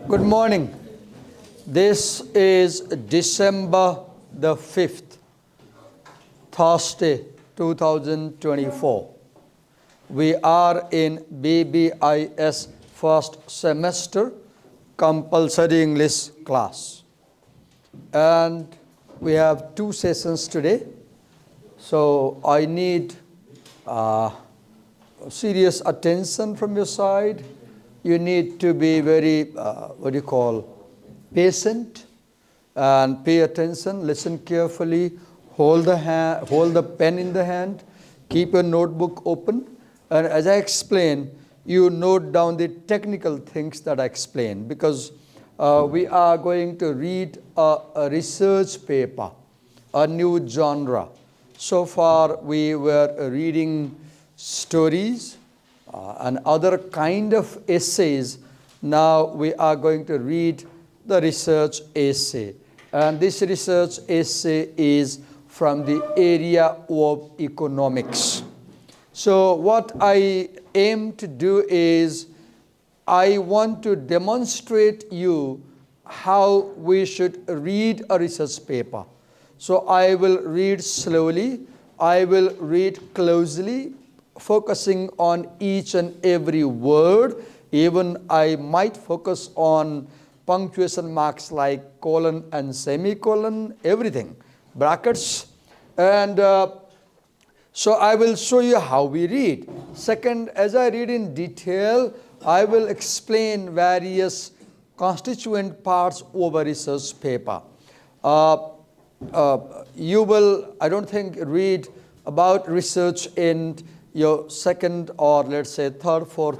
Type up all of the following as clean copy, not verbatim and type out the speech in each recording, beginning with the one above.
Good morning. This is December the 5th, Thursday, 2024. We are in BBIS first semester compulsory English class. And we have two sessions today. So I need serious attention from your side. You need to be very, patient and pay attention, listen carefully, hold the pen in the hand, keep your notebook open. And as I explain, you note down the technical things that I explain, because we are going to read a research paper, a new genre. So far, we were reading stories and other kind of essays. Now we are going to read the research essay. And this research essay is from the area of economics. So what I aim to do is, I want to demonstrate you how we should read a research paper. So I will read slowly, I will read closely, focusing on each and every word. Even I might focus on punctuation marks like colon and semicolon, everything, brackets. And so I will show you how we read. Second, as I read in detail, I will explain various constituent parts of a research paper. You will, I don't think, read about research in your second or let's say third, fourth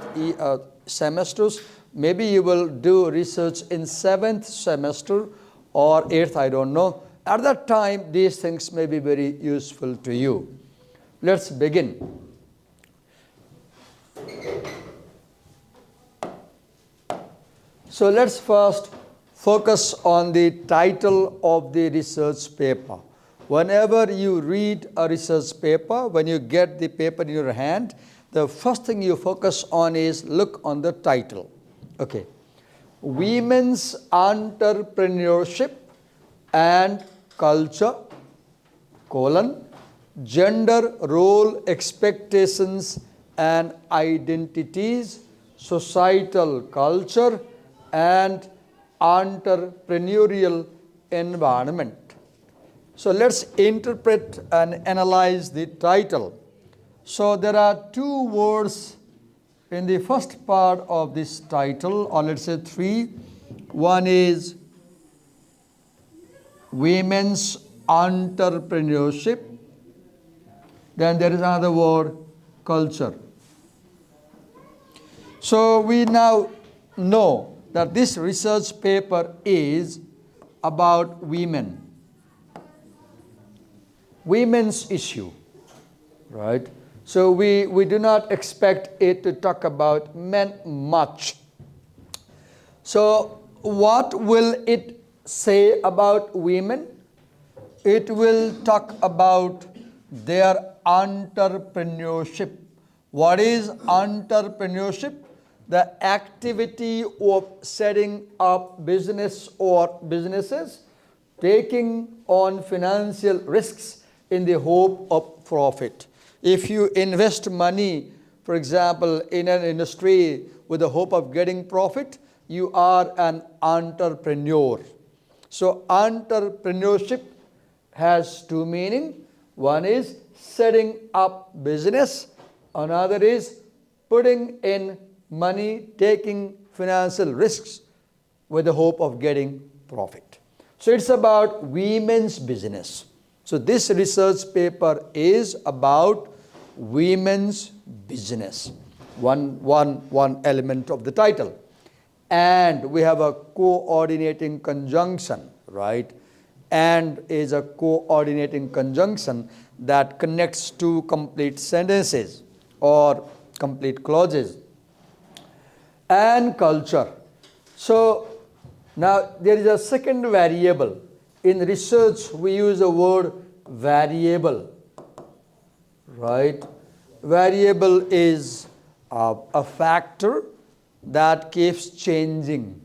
semesters. Maybe you will do research in 7th semester or 8th, I don't know. At that time, these things may be very useful to you. Let's begin. So let's first focus on the title of the research paper. Whenever you read a research paper, when you get the paper in your hand, the first thing you focus on is look on the title. Okay. Women's Entrepreneurship and Culture, Gender Role Expectations and Identities, Societal Culture, and Entrepreneurial Environment. So let's interpret and analyze the title. So there are two words in the first part of this title, or let's say three. One is women's entrepreneurship. Then there is another word, culture. So we now know that this research paper is about women. Women's issue, right? So we do not expect it to talk about men much. So what will it say about women? It will talk about their entrepreneurship. What is entrepreneurship? The activity of setting up business or businesses, taking on financial risks in the hope of profit. If you invest money, for example, in an industry with the hope of getting profit, you are an entrepreneur. So entrepreneurship has two meanings. One is setting up business. Another is putting in money, taking financial risks with the hope of getting profit. So it's about women's business. So this research paper is about women's business. One element of the title. And we have a coordinating conjunction, right? And is a coordinating conjunction that connects two complete sentences or complete clauses. And culture. So now there is a second variable. In research, we use the word variable, right? Variable is a factor that keeps changing.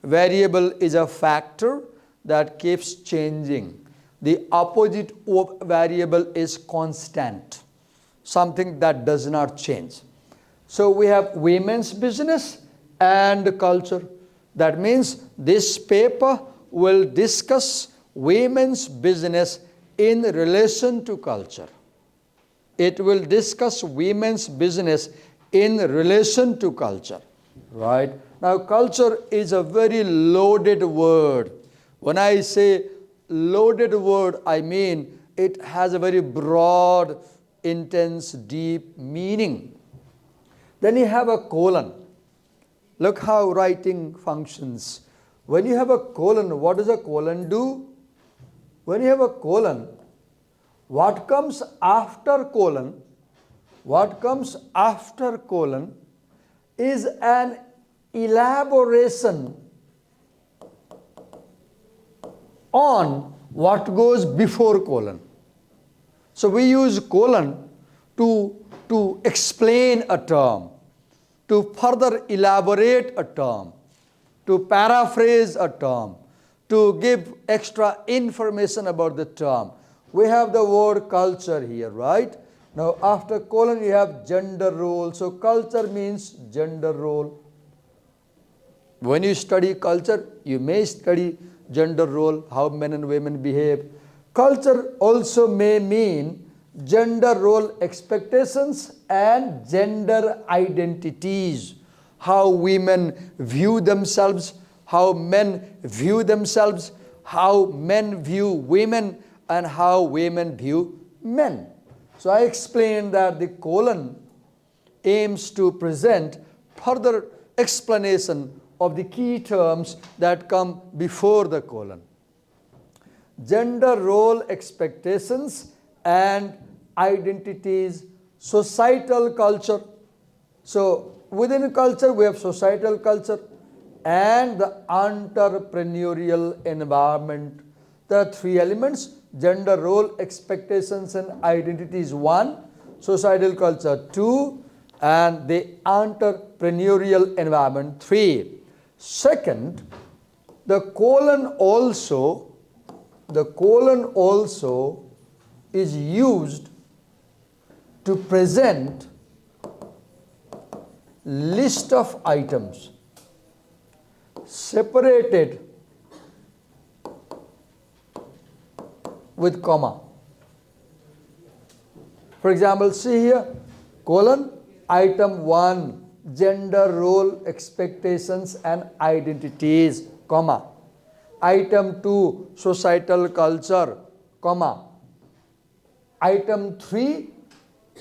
Variable is a factor that keeps changing. The opposite of variable is constant, something that does not change. So we have women's business and culture. That means this paper will discuss women's business in relation to culture. It will discuss women's business in relation to culture, right? Now, culture is a very loaded word. When I say loaded word, I mean it has a very broad, intense, deep meaning. Then you have a colon. Look how writing functions. When you have a colon, what does a colon do? When you have a colon, what comes after colon? What comes after colon is an elaboration on what goes before colon. So we use colon to explain a term, to further elaborate a term, to paraphrase a term, to give extra information about the term. We have the word culture here, right? Now after colon you have gender role. So culture means gender role. When you study culture, you may study gender role, how men and women behave. Culture also may mean gender role expectations and gender identities. How women view themselves, how men view themselves, how men view women, and how women view men. So I explained that the colon aims to present further explanation of the key terms that come before the colon. Gender role expectations and identities, societal culture. So within culture we have societal culture and the entrepreneurial environment. There are three elements: gender role expectations and identities 1, societal culture 2, and the entrepreneurial environment 3. Second, the colon also is used to present list of items separated with comma. For example, see here, colon, item 1, gender role expectations and identities, comma. Item 2, societal culture, comma. Item 3,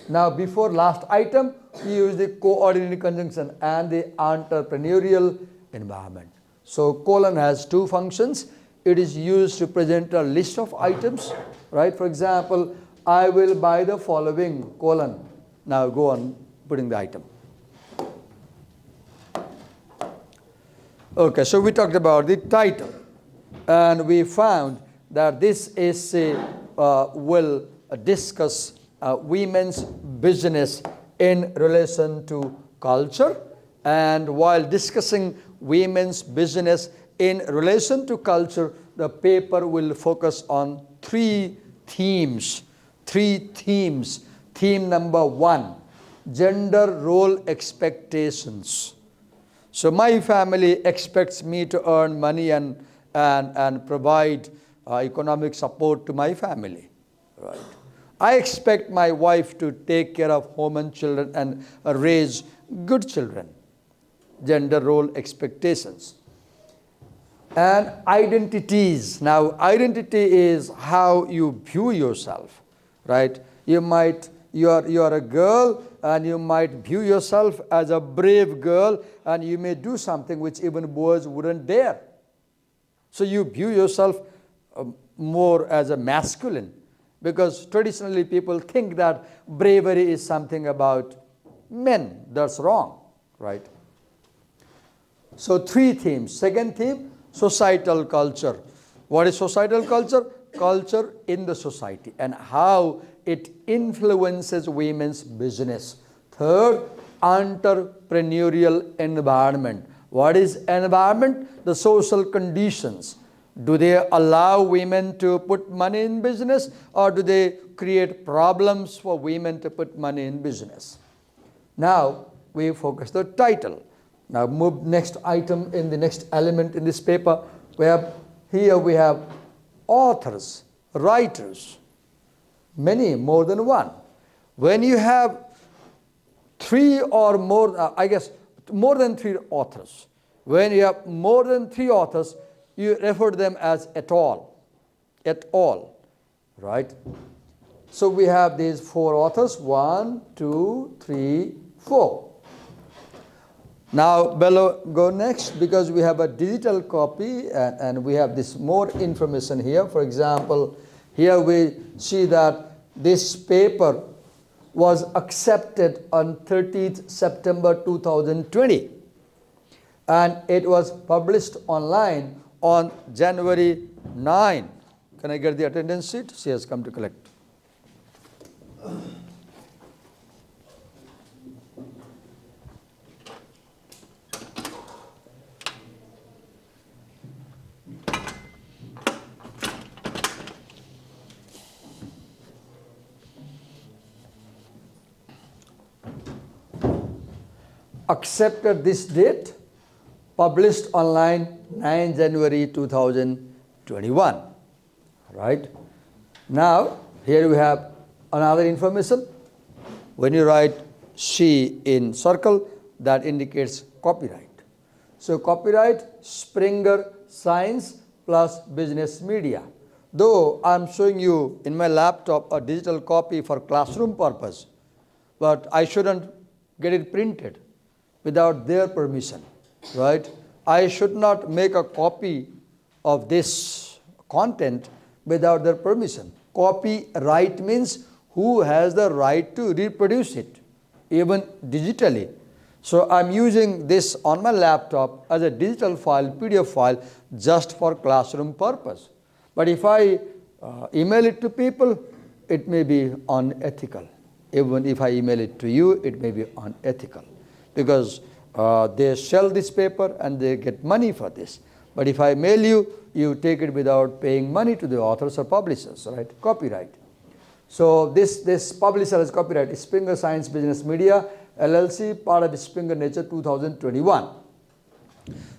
now before last item, we use the coordinate conjunction and the entrepreneurial environment. So colon has two functions. It is used to present a list of items, right? For example, I will buy the following, colon. Now go on putting the item. Okay, so we talked about the title, and we found that this essay will discuss women's business in relation to culture. And while discussing women's business in relation to culture, the paper will focus on three themes. Theme number 1, gender role expectations. So my family expects me to earn money and provide economic support to my family, right? I expect my wife to take care of home and children and raise good children. Gender role expectations. And identities. Now, identity is how you view yourself, right? You are a girl and you might view yourself as a brave girl, and you may do something which even boys wouldn't dare. So you view yourself more as a masculine, because traditionally people think that bravery is something about men. That's wrong, right? So 3 themes. Second theme, societal culture. What is societal culture? Culture in the society and how it influences women's business. Third, entrepreneurial environment. What is environment? The social conditions. Do they allow women to put money in business, or do they create problems for women to put money in business? Now we focus the title. Now move next item in the next element in this paper, where here we have authors, writers, many, more than one. When you have three or more, more than three authors. When you have more than three authors, you refer to them as et al. Et al. Right? So we have these four authors, 1, 2, 3, 4. Now below, go next, because we have a digital copy and we have this more information here. For example, here we see that this paper was accepted on 30th September 2020, and it was published online on January 9. Can I get the attendance sheet? She has come to collect. Accepted this date, published online 9 January 2021. Right? Now, here we have another information. When you write C in circle, that indicates copyright. So copyright, Springer Science plus Business Media. Though I am showing you in my laptop a digital copy for classroom purpose, but I shouldn't get it printed without their permission, right? I should not make a copy of this content without their permission. Copyright means who has the right to reproduce it, even digitally. So I'm using this on my laptop as a digital file, PDF file, just for classroom purpose. But if I email it to people, it may be unethical. Even if I email it to you, it may be unethical, because they sell this paper and they get money for this. But if I mail you, you take it without paying money to the authors or publishers, right? Copyright. So this publisher has copyright, Springer Science Business Media, LLC, part of Springer Nature 2021.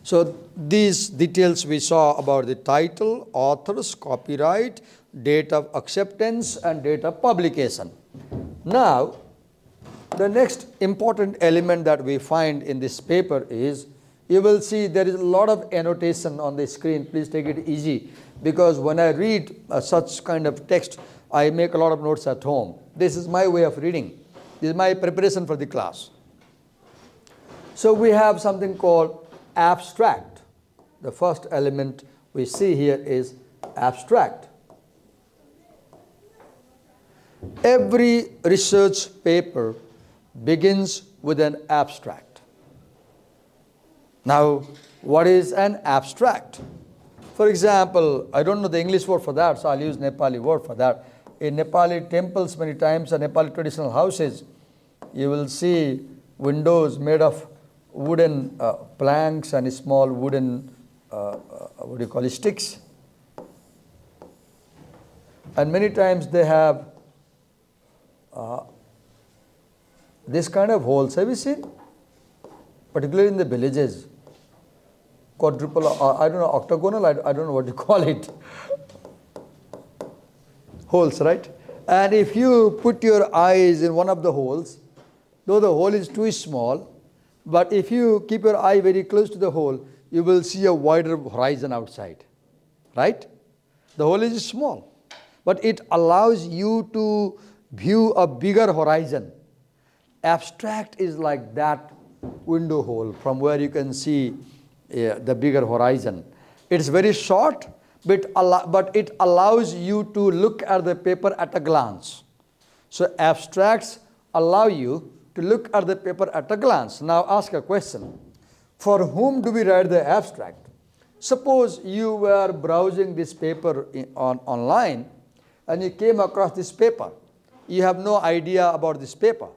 So these details we saw about the title, authors, copyright, date of acceptance, and date of publication. Now, the next important element that we find in this paper is, you will see there is a lot of annotation on the screen. Please take it easy, because when I read such kind of text, I make a lot of notes at home. This is my way of reading. This is my preparation for the class. So we have something called abstract. The first element we see here is abstract. Every research paper begins with an abstract. Now, what is an abstract? For example, I don't know the English word for that, so I'll use Nepali word for that. In Nepali temples, many times, and Nepali traditional houses, you will see windows made of wooden planks and small wooden, what do you call it, sticks. And many times they have this kind of holes. Have you seen? Particularly in the villages. Quadruple, I don't know, octagonal, I don't know what you call it. Holes, right? And if you put your eyes in one of the holes, though the hole is too small, but if you keep your eye very close to the hole, you will see a wider horizon outside, right? The hole is small, but it allows you to view a bigger horizon. Abstract is like that window hole from where you can see the bigger horizon. It's very short, but it allows you to look at the paper at a glance. So abstracts allow you to look at the paper at a glance. Now ask a question. For whom do we write the abstract? Suppose you were browsing this paper online and you came across this paper. You have no idea about this paper.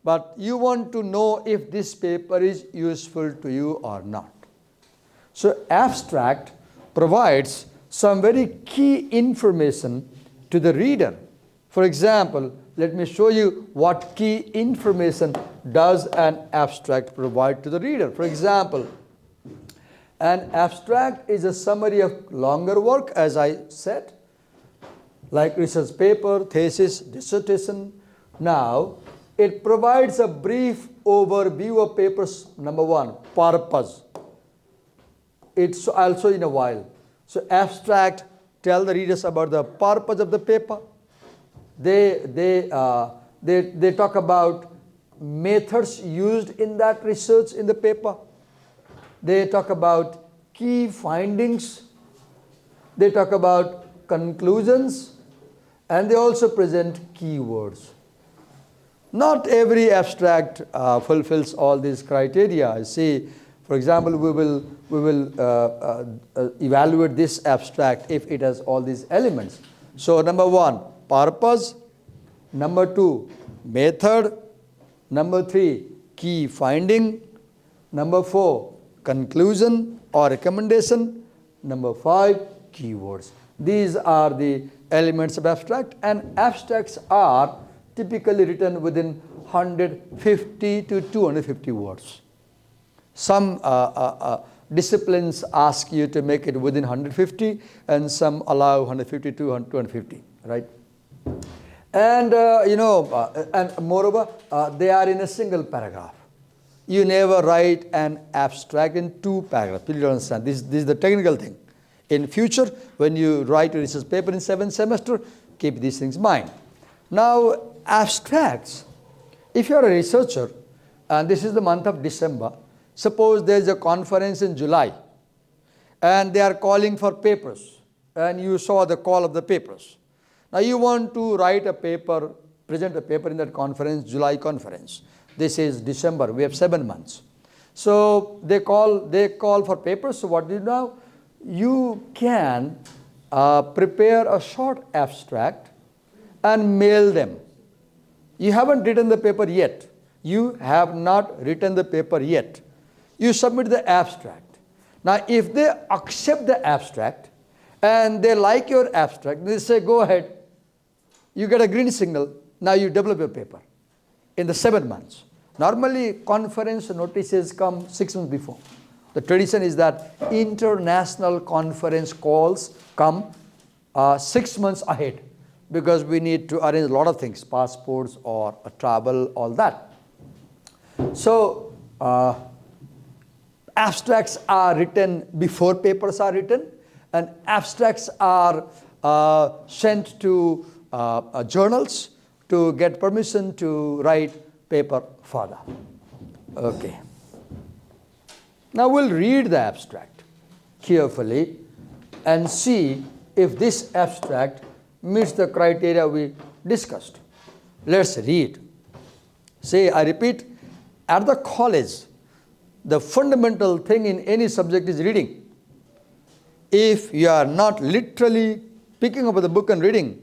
but you want to know if this paper is useful to you or not. So abstract provides some very key information to the reader. For example, let me show you what key information does an abstract provide to the reader. For example, an abstract is a summary of longer work, as I said, like research paper, thesis, dissertation. Now, it provides a brief overview of papers. Number one, purpose. It's also in a while. So abstract tell the readers about the purpose of the paper. They talk about methods used in that research in the paper. They talk about key findings. They talk about conclusions, and they also present keywords. Not every abstract fulfills all these criteria. See, for example, we will evaluate this abstract if it has all these elements. So number one, purpose. Number two, method. Number three, key finding. Number four, conclusion or recommendation. Number five, keywords. These are the elements of abstract, and abstracts are typically written within 150 to 250 words. Some disciplines ask you to make it within 150, and some allow 150 to 250, right? And and moreover, they are in a single paragraph. You never write an abstract in two paragraphs. Please understand, this is the technical thing. In future, when you write a research paper in 7th semester, keep these things in mind. Now, abstracts, if you are a researcher, and this is the month of December, suppose there is a conference in July, and they are calling for papers, and you saw the call of the papers. Now you want to write a paper, present a paper in that conference, July conference. This is December, we have 7 months. So they call for papers. So what do you do? You can prepare a short abstract and mail them. You haven't written the paper yet. You have not written the paper yet. You submit the abstract. Now, if they accept the abstract and they like your abstract, they say, go ahead. You get a green signal. Now you develop your paper in the 7 months. Normally, conference notices come 6 months before. The tradition is that international conference calls come 6 months ahead, because we need to arrange a lot of things, passports or travel, all that. So, abstracts are written before papers are written, and abstracts are sent to journals to get permission to write paper further. Okay. Now we'll read the abstract carefully and see if this abstract meets the criteria we discussed. Let's read. Say, I repeat, at the college, the fundamental thing in any subject is reading. If you are not literally picking up the book and reading,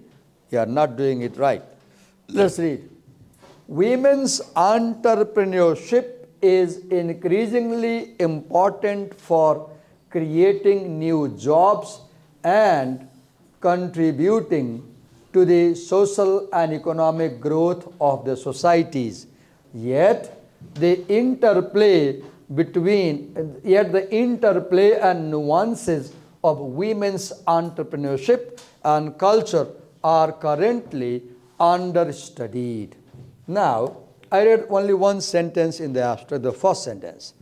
you are not doing it right. Let's read. Women's entrepreneurship is increasingly important for creating new jobs and contributing to the social and economic growth of the societies. Yet the interplay and nuances of women's entrepreneurship and culture are currently understudied. Now, I read only one sentence in the abstract, the first sentence.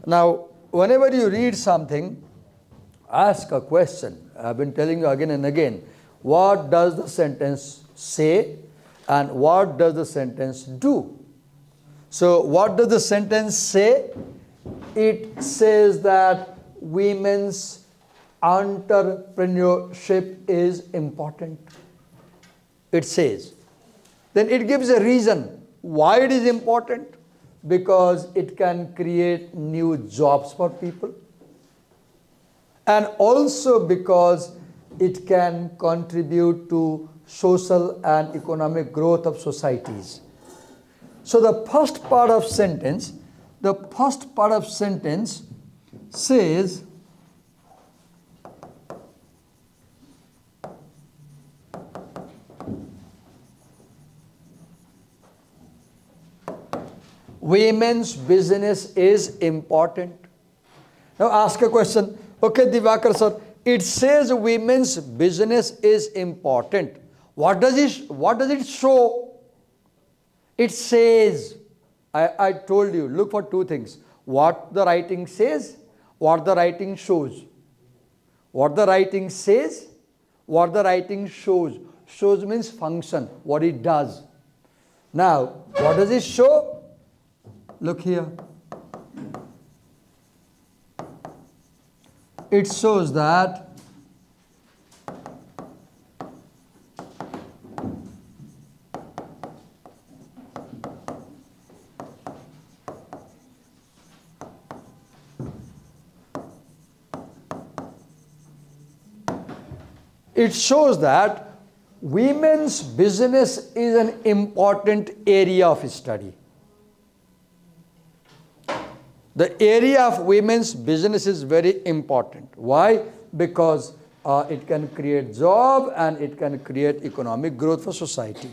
Now, whenever you read something, ask a question. I've been telling you again and again, what does the sentence say and what does the sentence do? So, what does the sentence say? It says that women's entrepreneurship is important. It says. Then it gives a reason why it is important. Because it can create new jobs for people. And also because it can contribute to social and economic growth of societies. So the first part of sentence says, women's business is important. Now ask a question. Okay, Divakar sir, it says women's business is important. What does it show? It says, I told you, look for two things. What the writing says, what the writing shows. What the writing says, what the writing shows. Shows means function, what it does. Now, what does it show? Look here. It shows that women's business is an important area of study. The area of women's business is very important. Why? Because it can create job and it can create economic growth for society.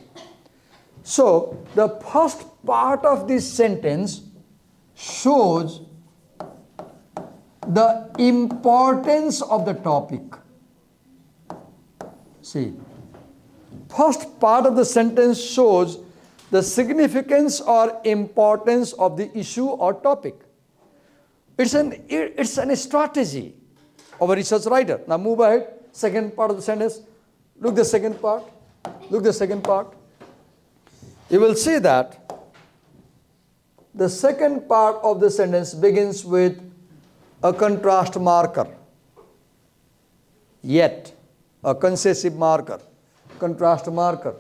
So the first part of this sentence shows the importance of the topic. See, first part of the sentence shows the significance or importance of the issue or topic. It's an strategy of a research writer. Now move ahead. Second part of the sentence. Look the second part. Look the second part. You will see that the second part of the sentence begins with a contrast marker. Yet, a concessive marker, contrast marker.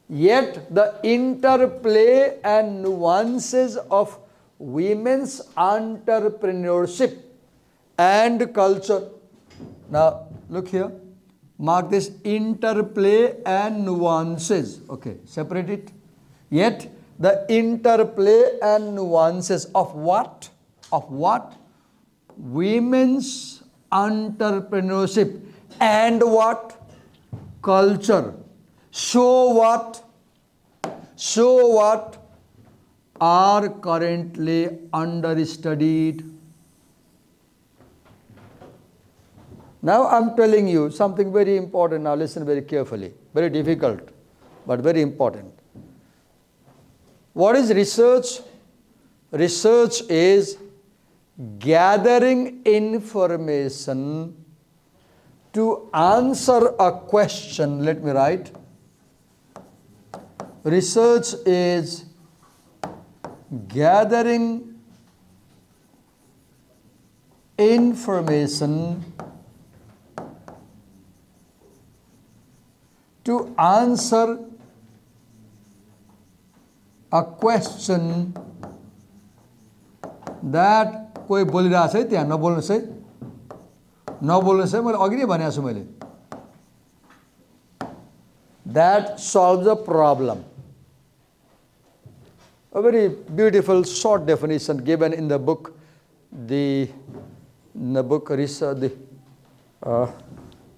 Yet the interplay and nuances of women's entrepreneurship and culture. Now look here, mark this, interplay and nuances. Okay, separate it. Yet the interplay and nuances of what? Of what? Women's entrepreneurship and what? Culture. Show what? Show what? Are currently understudied. Now I'm telling you something very important. Now listen very carefully. Very difficult, but very important. What is research? Research is gathering information to answer a question. Let me write. Research is gathering information to answer a question that कोही बोलिरहेछ है त्यहाँ नबोल्नुस् है मैले अघि नै भनेको छु मैले that solves a problem. A very beautiful short definition given in the book,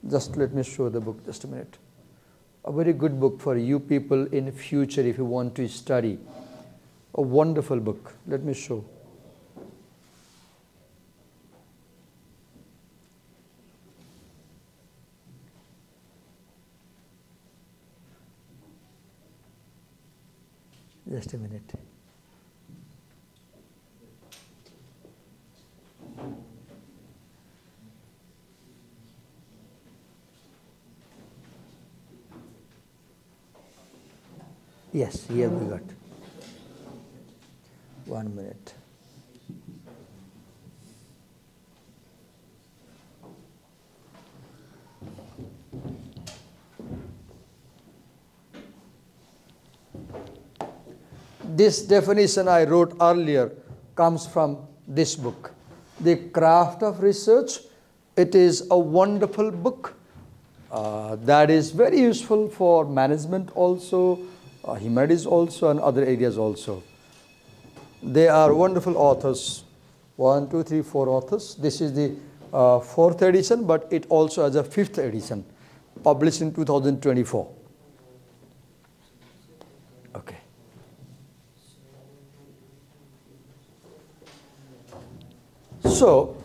just let me show the book, just a minute. A very good book for you people in future if you want to study. A wonderful book. Let me show. Just a minute. Yes, here we got. 1 minute. This definition I wrote earlier comes from this book, The Craft of Research. It is a wonderful book that is very useful for management also, humanities also, and other areas also. They are wonderful authors. 1, 2, 3, 4 authors. This is the fourth edition, but it also has a fifth edition, published in 2024. Okay. So,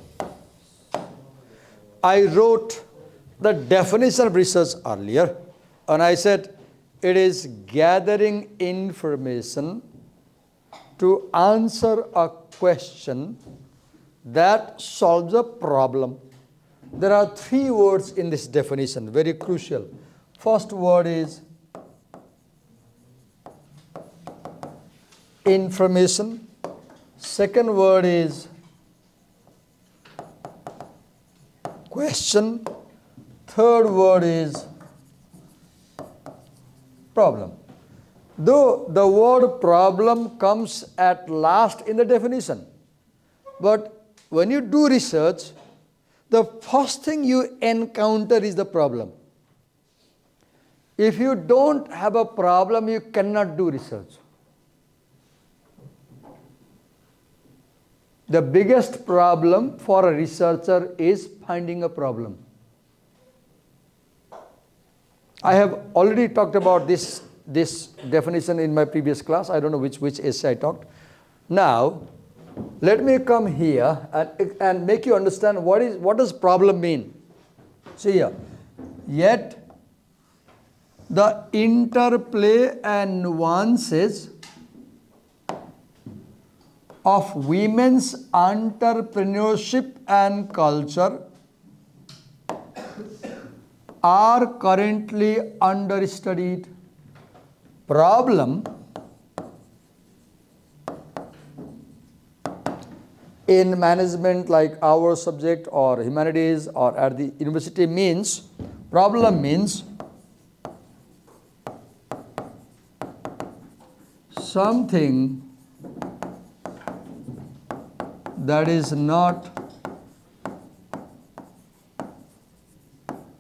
I wrote the definition of research earlier, and I said it is gathering information to answer a question that solves a problem. There are three words in this definition, very crucial. First word is information. Second word is question. Third word is problem. Though the word problem comes at last in the definition, but when you do research, the first thing you encounter is the problem. If you don't have a problem, you cannot do research. The biggest problem for a researcher is finding a problem. I have already talked about this definition in my previous class. I don't know which essay I talked. Now, let me come here and make you understand what does problem mean. See here. Yet, the interplay and nuances of women's entrepreneurship and culture are currently understudied. Problem in management, like our subject or humanities or at the university, means problem means something that is not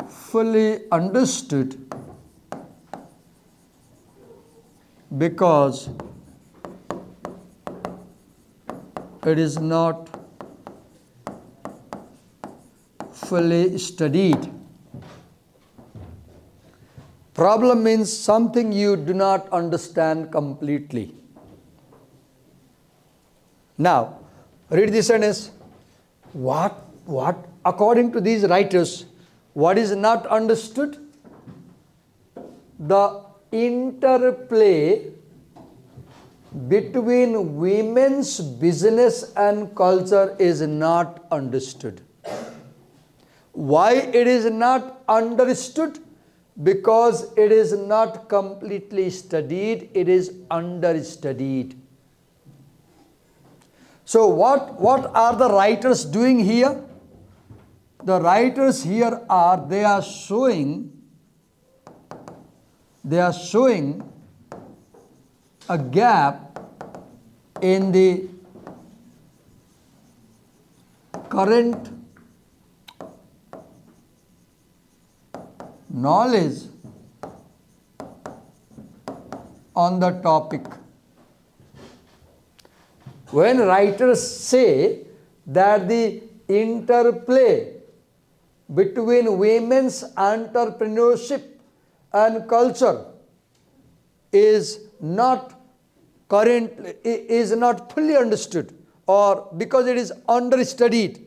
fully understood because it is not fully studied. Problem means something you do not understand completely. Now, read this sentence. What, according to these writers, what is not understood? The interplay between women's business and culture is not understood. Why it is not understood? Because it is not completely studied, it is understudied. So what are the writers doing here? The writers here they are showing a gap in the current knowledge on the topic. When writers say that the interplay between women's entrepreneurship and culture is not fully understood, or because it is understudied,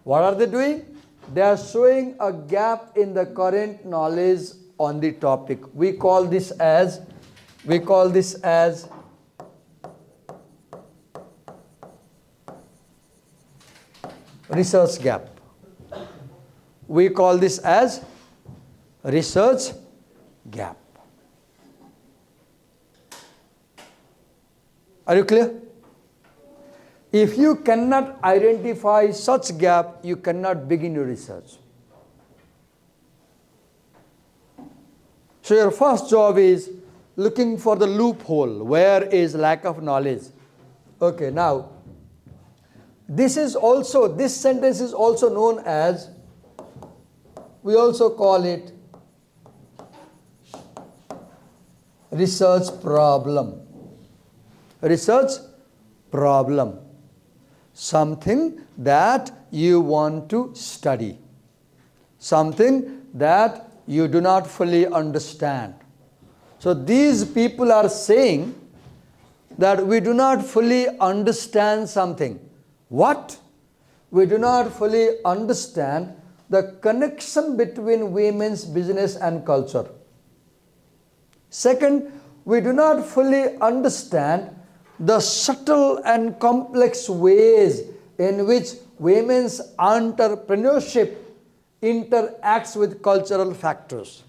what are they doing? They are showing a gap in the current knowledge on the topic. We call this as research gap. We call this as research gap. Are you clear? If you cannot identify such gap, you cannot begin your research. So your first job is looking for the loophole. Where is lack of knowledge? Okay, now this sentence is also known as, we also call it research problem. Research problem, something that you want to study, something that you do not fully understand. So these people are saying that we do not fully understand something. What? We do not fully understand the connection between women's business and culture. Second, we do not fully understand the subtle and complex ways in which women's entrepreneurship interacts with cultural factors.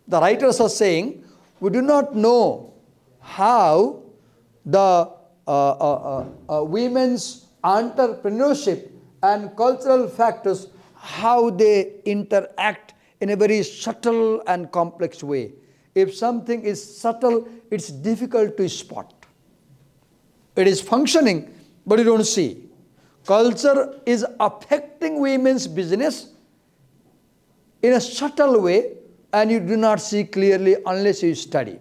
The writers are saying we do not know how the women's entrepreneurship and cultural factors, how they interact in a very subtle and complex way. If something is subtle, it's difficult to spot. It is functioning, but you don't see. Culture is affecting women's business in a subtle way, and you do not see clearly unless you study.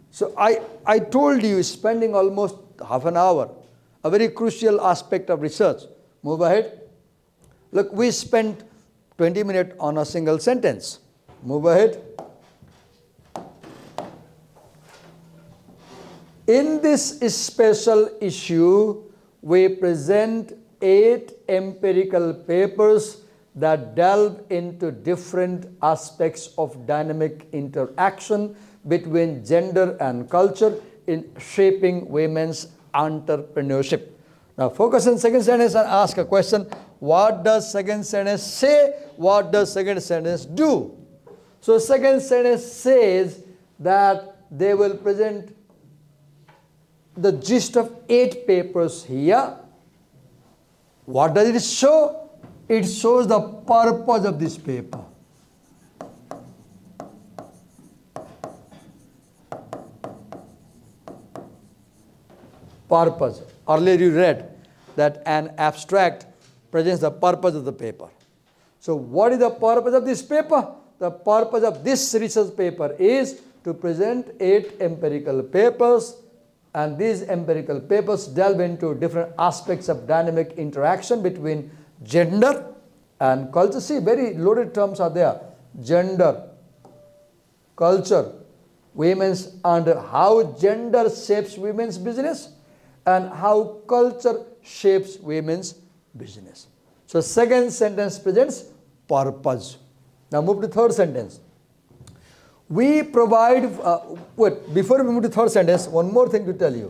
So I told you, spending almost half an hour, a very crucial aspect of research. Move ahead. Look, we spent 20 minutes on a single sentence. Move ahead. In this special issue, we present 8 empirical papers that delve into different aspects of dynamic interaction between gender and culture in shaping women's entrepreneurship. Now focus on second sentence and ask a question. What does second sentence say? What does second sentence do? So second sentence says that they will present the gist of 8 papers here. What does it show? It shows the purpose of this paper. Purpose. Earlier you read that an abstract presents the purpose of the paper. So what is the purpose of this paper? The purpose of this research paper is to present 8 empirical papers, and these empirical papers delve into different aspects of dynamic interaction between gender and culture. See, very loaded terms are there. Gender, culture, women's, and how gender shapes women's business and how culture shapes women's business. So second sentence presents purpose. Now move to third sentence. We provide, before we move to third sentence, one more thing to tell you.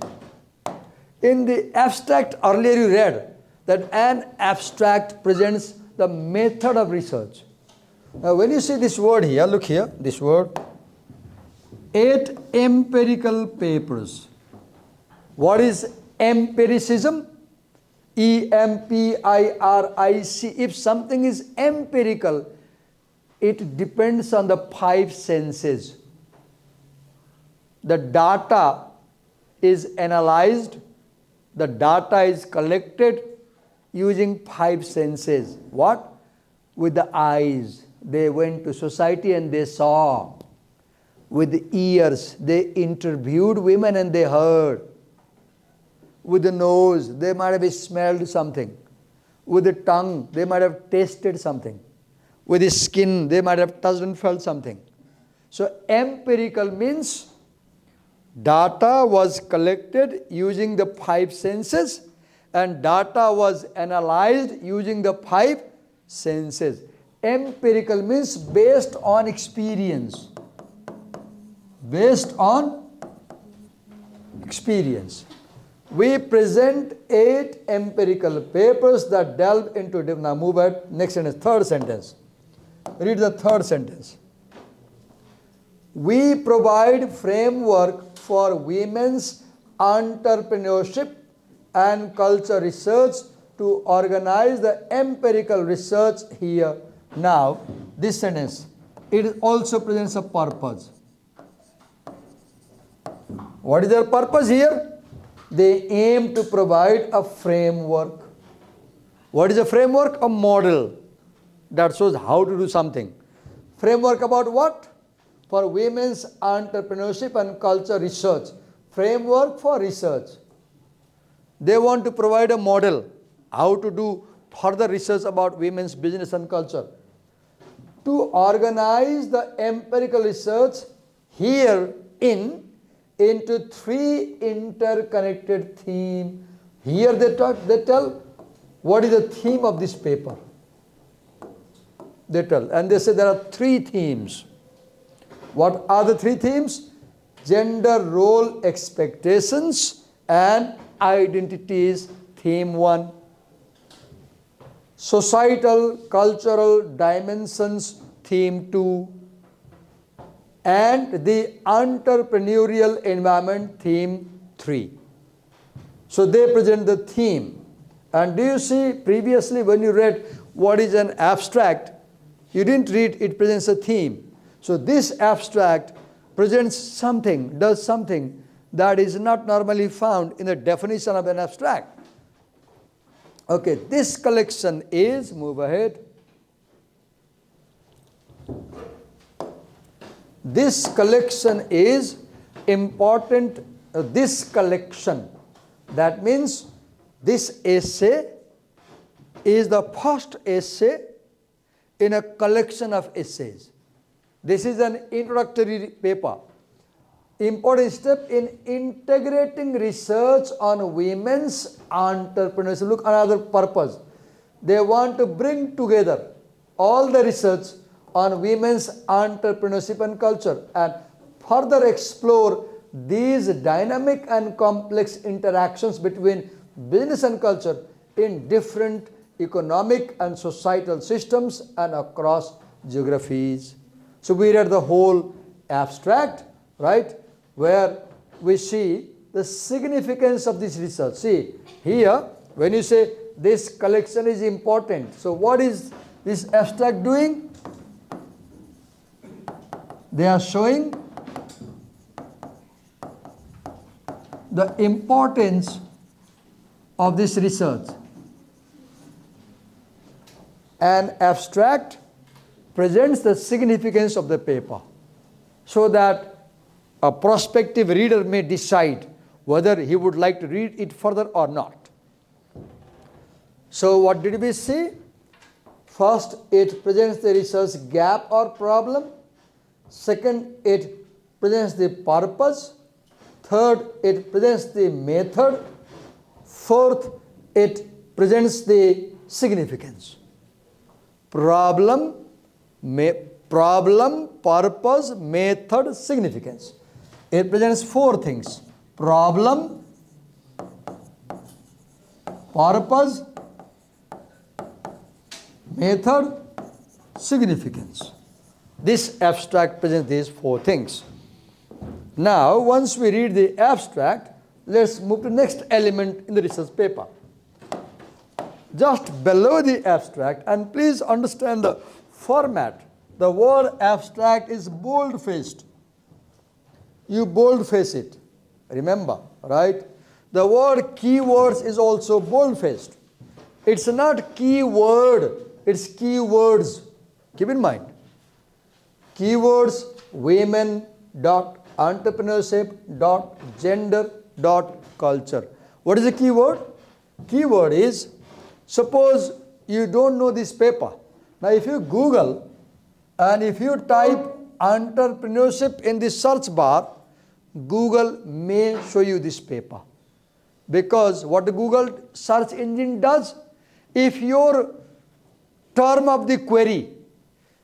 In the abstract, earlier you read that an abstract presents the method of research. Now when you see this word here, look here, this word, 8 empirical papers. What is empiricism? EMPIRIC. If something is empirical, it depends on the 5 senses. The data is analyzed, the data is collected using 5 senses. What? With the eyes, they went to society and they saw. With the ears, they interviewed women and they heard. With the nose, they might have smelled something. With the tongue, they might have tasted something. With the skin, they might have touched and felt something. So empirical means data was collected using the 5 senses and data was analyzed using the 5 senses. Empirical means based on experience. Based on experience. We present 8 empirical papers that delve into, now move ahead, next sentence, third sentence. Read the third sentence. We provide framework for women's entrepreneurship and culture research to organize the empirical research here. Now, this sentence, it also presents a purpose. What is their purpose here? They aim to provide a framework. What is a framework? A model that shows how to do something. Framework about what? For women's entrepreneurship and culture research. Framework for research. They want to provide a model how to do further research about women's business and culture. To organize the empirical research here into 3 interconnected themes. Here they tell what is the theme of this paper. They tell, and they say there are 3 themes. What are the 3 themes? Gender role expectations and identities, theme 1. Societal, cultural dimensions, theme 2. And the entrepreneurial environment, theme 3. So they present the theme. And do you see previously when you read what is an abstract, you didn't read it presents a theme. So this abstract presents something, does something that is not normally found in the definition of an abstract. Okay, this collection is, move ahead. This collection is important, this collection, that means this essay is the first essay in a collection of essays. This is an introductory paper. Important step in integrating research on women's entrepreneurship. Look, another purpose. They want to bring together all the research on women's entrepreneurship and culture and further explore these dynamic and complex interactions between business and culture in different economic and societal systems and across geographies. So we read the whole abstract, right, where we see the significance of this research. See, here, when you say this collection is important, so what is this abstract doing? They are showing the importance of this research. An abstract presents the significance of the paper so that a prospective reader may decide whether he would like to read it further or not. So what did we see? First, it presents the research gap or problem. Second, it presents the purpose. Third, it presents the method. Fourth, it presents the significance. Problem, purpose, method, significance. It presents 4 things. Problem, purpose, method, significance. This abstract presents these 4 things. Now, once we read the abstract, let's move to the next element in the research paper. Just below the abstract, and please understand the format. The word abstract is bold-faced. You bold-face it. Remember, right? The word keywords is also bold-faced. It's not keyword, it's keywords. Keep in mind. Keywords, women, entrepreneurship, gender, culture. What is a keyword? Keyword is, suppose you don't know this paper. Now if you Google and if you type entrepreneurship in the search bar, Google may show you this paper. Because what the Google search engine does, if your term of the query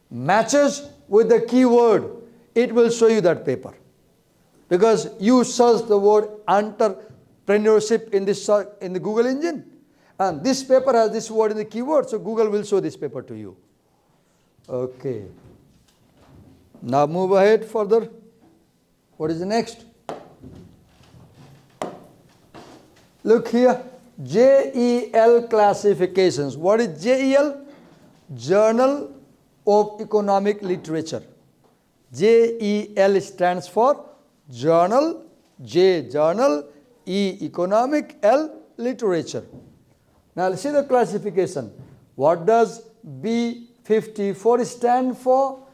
matches with the keyword, it will show you that paper. Because you search the word entrepreneurship in the Google engine. And this paper has this word in the keyword, so Google will show this paper to you. Okay. Now move ahead further. What is the next? Look here. JEL classifications. What is JEL? Journal of Economic Literature. JEL stands for Journal, J Journal, E Economic, L Literature. Now let's see the classification. What does B54 stand for?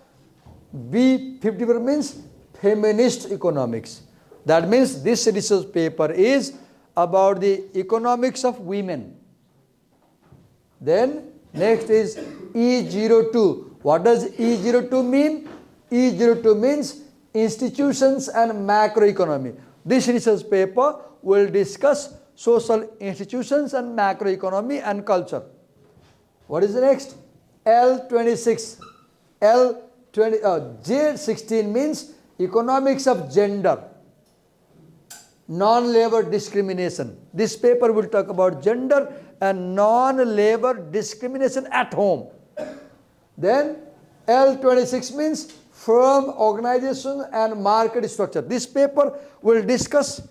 B54 means feminist economics. That means this research paper is about the economics of women. Then next is E02. What does E02 mean? E02 means institutions and macroeconomy. This research paper will discuss social institutions and macroeconomy and culture. What is the next? L26. J16 means economics of gender, non-labor discrimination. This paper will talk about gender and non-labor discrimination at home. Then L26 means firm organization and market structure. This paper will discuss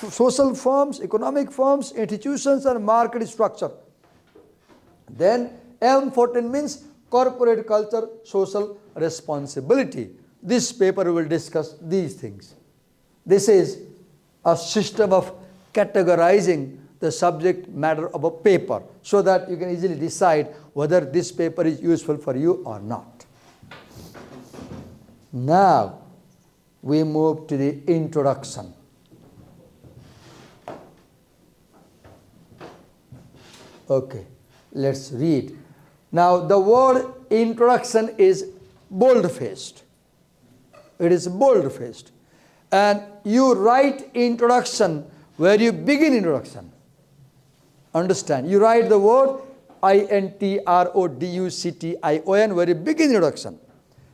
social firms, economic firms, institutions and market structure. Then M14 means corporate culture, social responsibility. This paper will discuss these things. This is a system of categorizing the subject matter of a paper so that you can easily decide whether this paper is useful for you or not. Now, we move to the introduction. Okay, let's read. Now, the word introduction is bold-faced. It is bold-faced. And you write introduction where you begin introduction. Understand? You write the word introduction where you begin introduction.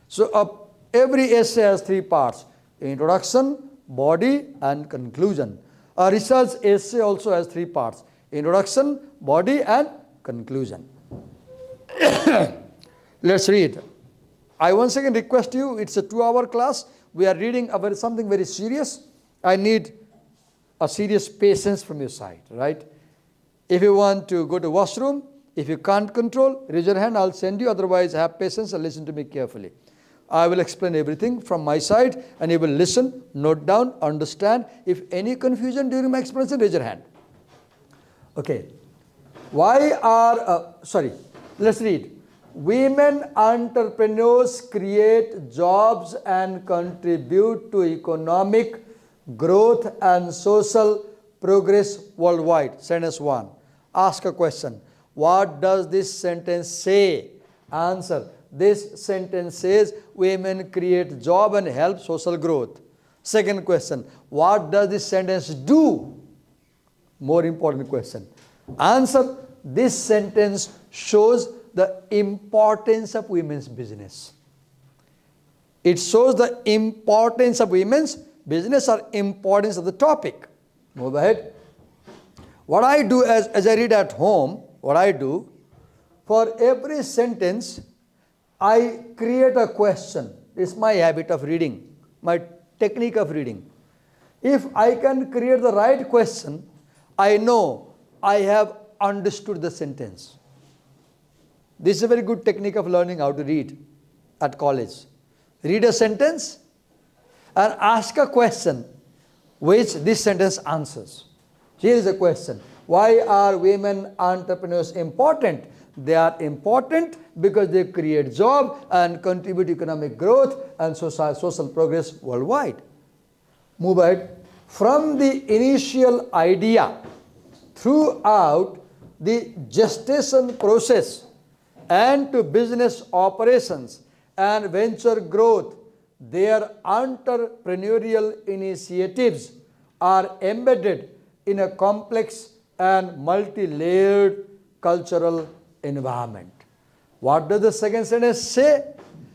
So, every essay has three parts: introduction, body, and conclusion. A research essay also has three parts: introduction, body, and conclusion. Let's read. I once again request you, it's a 2-hour class. We are reading about something very serious. I need a serious patience from your side, right? If you want to go to washroom, if you can't control, raise your hand, I'll send you. Otherwise, have patience and listen to me carefully. I will explain everything from my side and you will listen, note down, understand. If any confusion during my explanation, raise your hand. Okay. Let's read. Women entrepreneurs create jobs and contribute to economic growth and social progress worldwide. Sentence 1. Ask a question. What does this sentence say? Answer. This sentence says women create job and help social growth. Second question. What does this sentence do? More important question. Answer. This sentence shows the importance of women's business. It shows the importance of women's business or importance of the topic. Move ahead. What I do as I read at home, what I do, for every sentence, I create a question. It's my habit of reading, my technique of reading. If I can create the right question, I know I have understood the sentence. This is a very good technique of learning how to read at college. Read a sentence and ask a question which this sentence answers. Here is a question. Why are women entrepreneurs important? They are important because they create job and contribute to economic growth and social progress worldwide. Move ahead. From the initial idea throughout the gestation process and to business operations and venture growth, their entrepreneurial initiatives are embedded in a complex and multi-layered cultural environment. What does the second sentence say?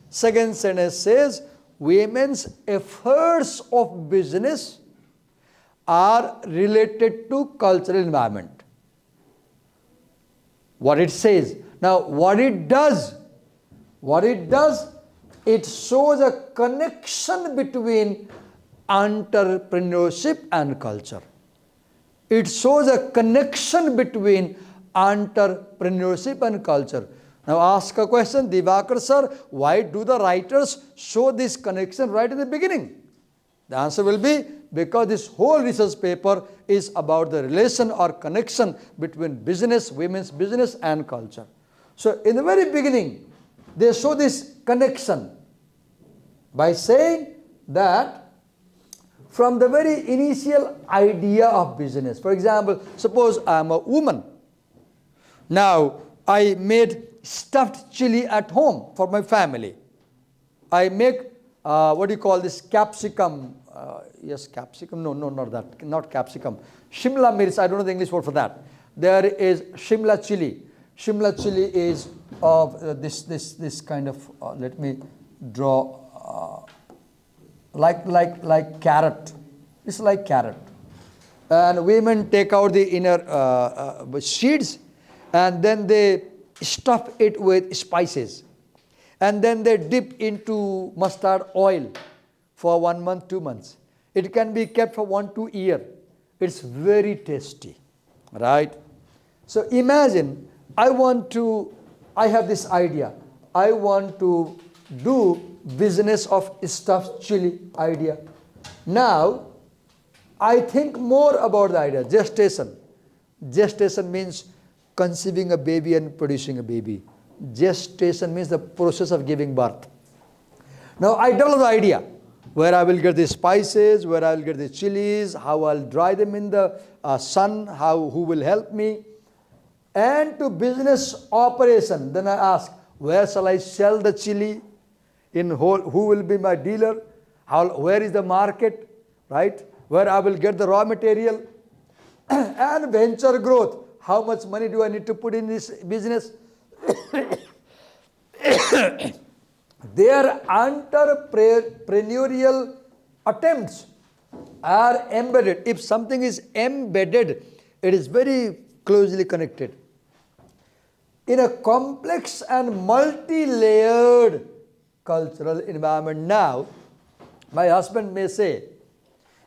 Second sentence says women's efforts of business are related to cultural environment. What it says. Now, what it does, it shows a connection between entrepreneurship and culture. It shows a connection between entrepreneurship and culture. Now ask a question, Divakar sir, why do the writers show this connection right in the beginning? The answer will be because this whole research paper is about the relation or connection between business, women's business and culture. So in the very beginning, they show this connection by saying that from the very initial idea of business. For example, suppose I am a woman. Now, I made stuffed chili at home for my family. I make, what do you call this, capsicum. Yes, capsicum. No, not that. Not capsicum. Shimla mirch. I don't know the English word for that. There is Shimla chili. Shimla chili is of this kind of. Let me draw. Like carrot. It's like carrot. And women take out the inner seeds, and then they stuff it with spices. And then they dip into mustard oil for 1 month, 2 months. It can be kept for 1-2 years. It's very tasty, right? So imagine, I have this idea. I want to do business of stuffed chili idea. Now, I think more about the idea, gestation. Gestation means conceiving a baby and producing a baby. Gestation means the process of giving birth. Now, I develop the idea where I will get the spices, where I will get the chilies, how I'll dry them in the sun, who will help me. And to business operation, then I ask, where shall I sell the chili? Who will be my dealer? Where is the market? Right? Where I will get the raw material? And venture growth. How much money do I need to put in this business? Their entrepreneurial attempts are embedded. If something is embedded, it is very closely connected. In a complex and multi-layered cultural environment now, my husband may say,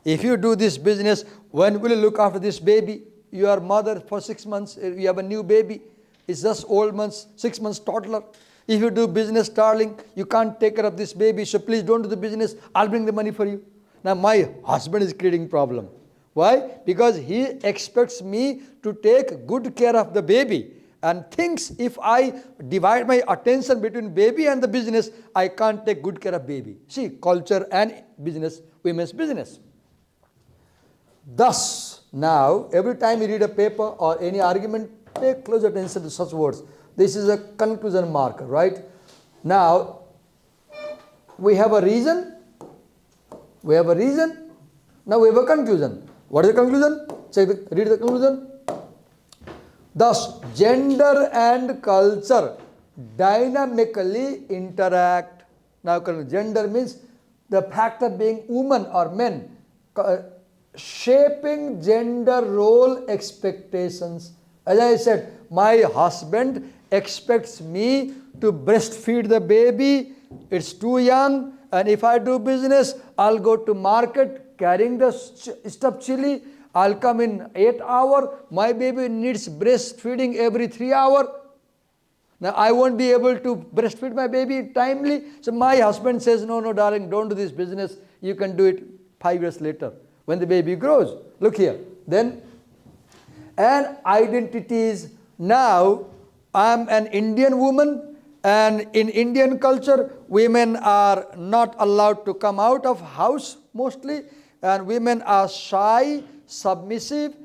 if you do this business, when will you look after this baby? You are mother for 6 months, you have a new baby. It's just 6 months toddler. If you do business, darling, you can't take care of this baby, so please don't do the business. I'll bring the money for you. Now, my husband is creating problem. Why? Because he expects me to take good care of the baby and thinks if I divide my attention between baby and the business, I can't take good care of baby. See, culture and business, women's business. Thus, now, every time you read a paper or any argument, pay close attention to such words. This is a conclusion marker, right? Now, we have a reason. We have a reason. Now we have a conclusion. What is the conclusion? Read the conclusion. Thus, gender and culture dynamically interact. Now, gender means the fact of being woman or men, shaping gender role expectations. As I said, my husband expects me to breastfeed the baby. It's too young, and if I do business, I'll go to market carrying the stuffed chili. I'll come in 8 hours. My baby needs breastfeeding every 3 hours. Now, I won't be able to breastfeed my baby timely. So my husband says, no, darling, don't do this business. You can do it 5 years later when the baby grows. Look here. Then, and identities. Now, I'm an Indian woman, and in Indian culture, women are not allowed to come out of house mostly, and women are shy, submissive,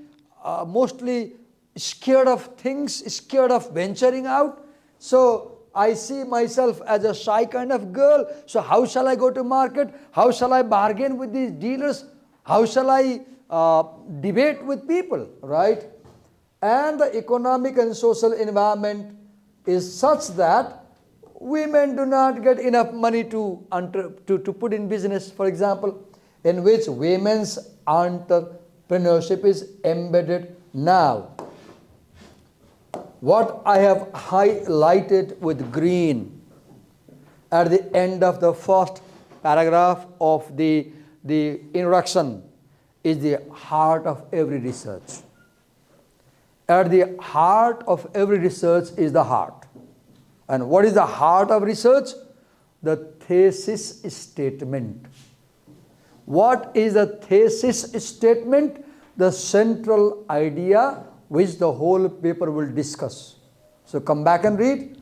mostly scared of things, scared of venturing out. So I see myself as a shy kind of girl. So how shall I go to market? How shall I bargain with these dealers? How shall I debate with people, right? And the economic and social environment is such that women do not get enough money to put in business, for example, in which women's entrepreneurship is embedded now. What I have highlighted with green at the end of the first paragraph of the introduction is the heart of every research. At the heart of every research is the heart. And what is the heart of research? The thesis statement. What is the thesis statement? The central idea which the whole paper will discuss. So come back and read.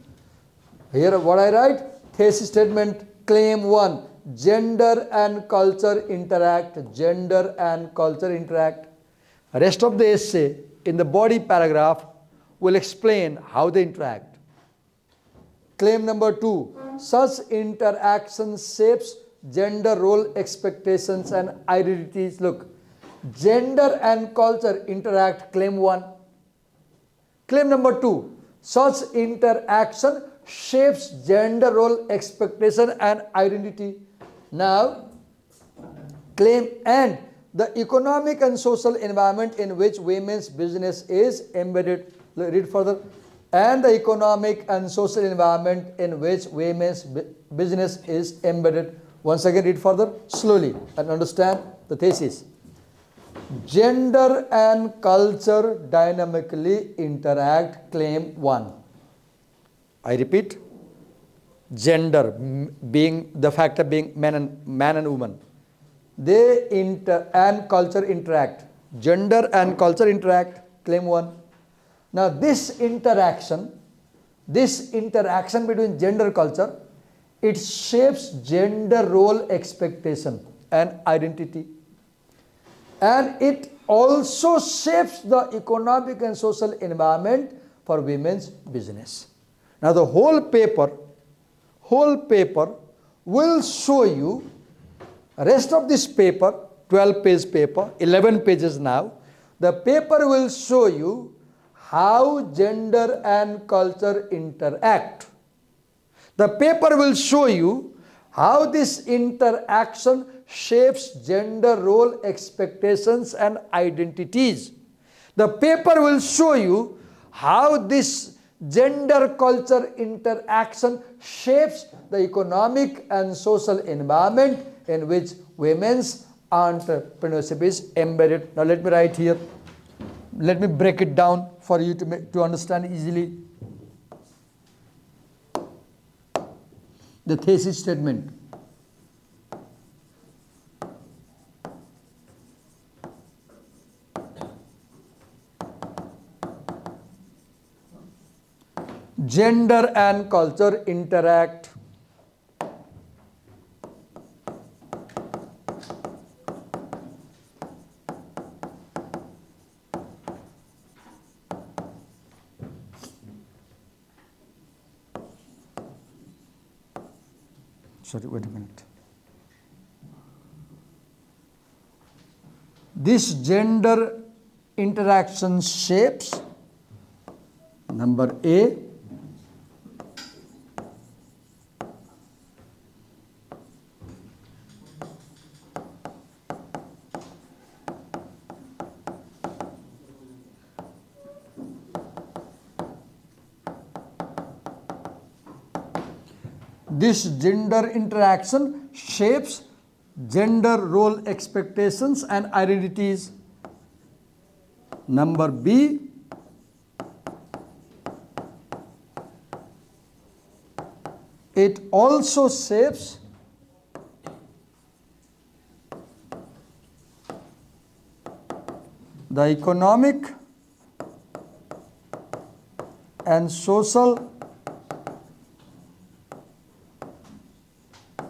Here what I write, thesis statement, claim 1. gender and culture interact. Gender and culture interact. Rest of the essay in the body paragraph will explain how they interact. Claim number 2. Such interaction shapes gender role expectations and identities. Look, gender and culture interact. Claim 1. Claim number 2. Such interaction shapes gender role expectation and identity. Now, claim and the economic and social environment in which women's business is embedded. Read further. And the economic and social environment in which women's business is embedded. Once again, read further slowly and understand the thesis. Gender and culture dynamically interact. Claim 1. I repeat. Gender being the factor being man and woman. They and culture interact. Gender and culture interact. Claim 1. Now this interaction between gender and culture, it shapes gender role expectation and identity. And it also shapes the economic and social environment for women's business. Now the whole paper will show you, rest of this paper, 12-page paper, 11 pages now, the paper will show you how gender and culture interact. The paper will show you how this interaction shapes gender role expectations and identities. The paper will show you how this gender culture interaction shapes the economic and social environment in which women's entrepreneurship is embedded. Now let me write here. Let me break it down for you to understand easily. The thesis statement. Gender and culture interact. Sorry, wait a minute. This gender interaction shapes, number A, this gender interaction shapes gender role expectations and identities. Number B, it also shapes the economic and social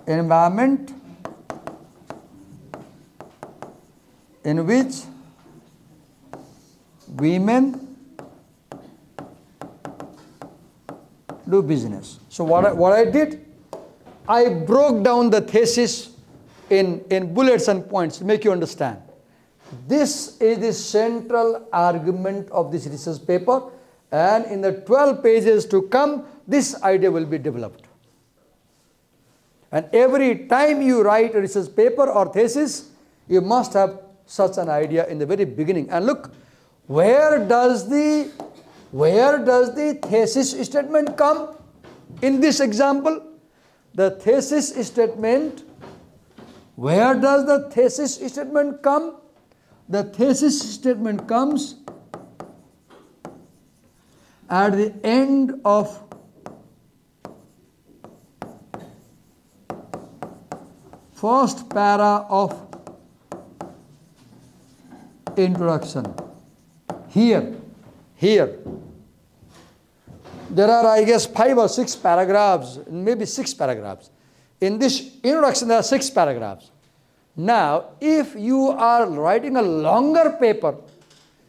environment in which women do business. So what I did, I broke down the thesis in bullets and points to make you understand. This is the central argument of this research paper, and in the 12 pages to come, this idea will be developed. And every time you write a research paper or thesis, you must have such an idea in the very beginning. And look, where does the thesis statement come in this example? The thesis statement, where does the thesis statement come? The thesis statement comes at the end of first para of introduction. Here. There are, I guess, 5 or 6 paragraphs, maybe 6 paragraphs. In this introduction, there are 6 paragraphs. Now, if you are writing a longer paper,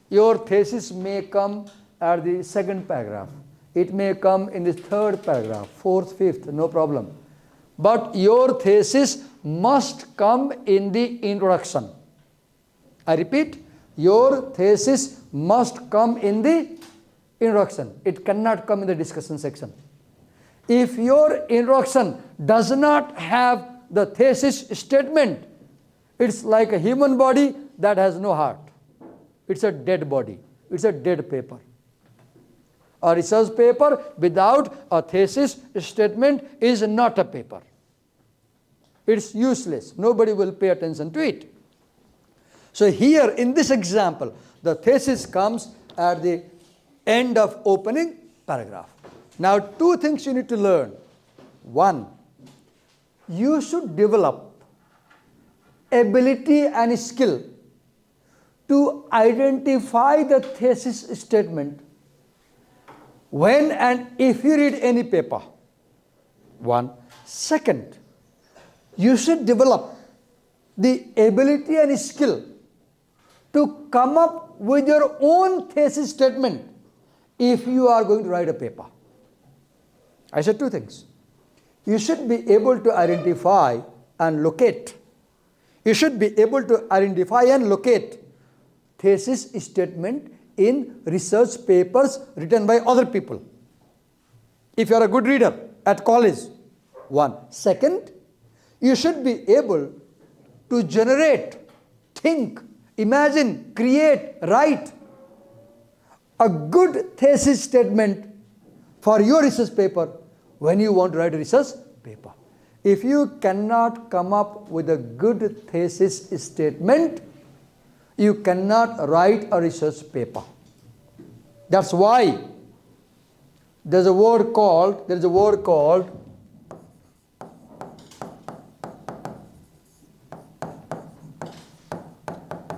your thesis may come at the 2nd paragraph. It may come in the 3rd paragraph, 4th, 5th, no problem. But your thesis must come in the introduction. I repeat, your thesis must come in the introduction. It cannot come in the discussion section. If your introduction does not have the thesis statement, it's like a human body that has no heart. It's a dead body. It's a dead paper. A research paper without a thesis statement is not a paper. It's useless. Nobody will pay attention to it. So here in this example, the thesis comes at the end of opening paragraph. Now 2 things you need to learn. 1, you should develop ability and skill to identify the thesis statement when and if you read any paper. 1. Second, you should develop the ability and skill to come up with your own thesis statement if you are going to write a paper. I said 2 things. You should be able to identify and locate. You should be able to identify and locate thesis statement in research papers written by other people. If you are a good reader at college. 1. Second, you should be able to generate, think, imagine, create, write a good thesis statement for your research paper when you want to write a research paper. If you cannot come up with a good thesis statement, you cannot write a research paper. That's why there's a word called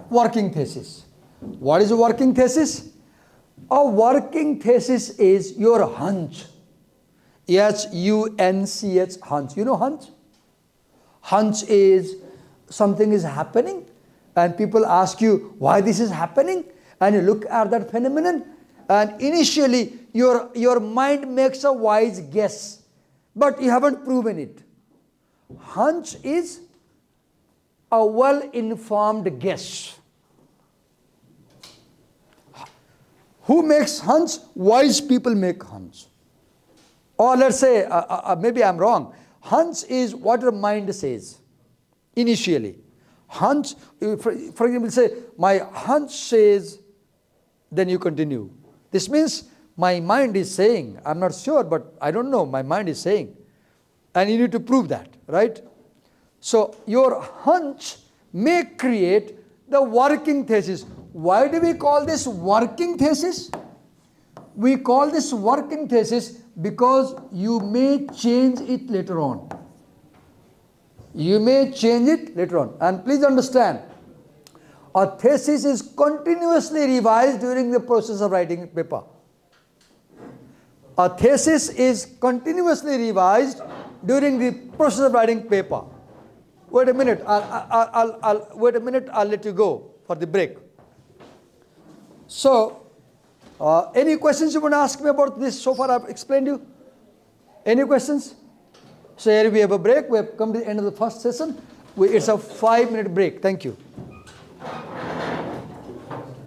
working thesis. What is a working thesis? A working thesis is your hunch. H-U-N-C-H, hunch. You know hunch? Hunch is something is happening and people ask you why this is happening, and you look at that phenomenon and initially your mind makes a wise guess, but you haven't proven it. Hunch is a well-informed guess. Who makes hunch? Wise people make hunch. Or let's say, maybe I'm wrong. Hunch is what your mind says initially. Hunch, for example, say, my hunch says, then you continue. This means my mind is saying, I'm not sure, but I don't know, my mind is saying. And you need to prove that, right? So your hunch may create the working thesis. Why do we call this working thesis? We call this working thesis because you may change it later on. You may change it later on. And please understand, a thesis is continuously revised during the process of writing a paper. A thesis is continuously revised during the process of writing paper. Wait a minute, wait a minute, I'll let you go for the break. So, any questions you want to ask me about this? So far I've explained you. Any questions? So here we have a break. We have come to the end of the first session. It's a 5-minute break. Thank you.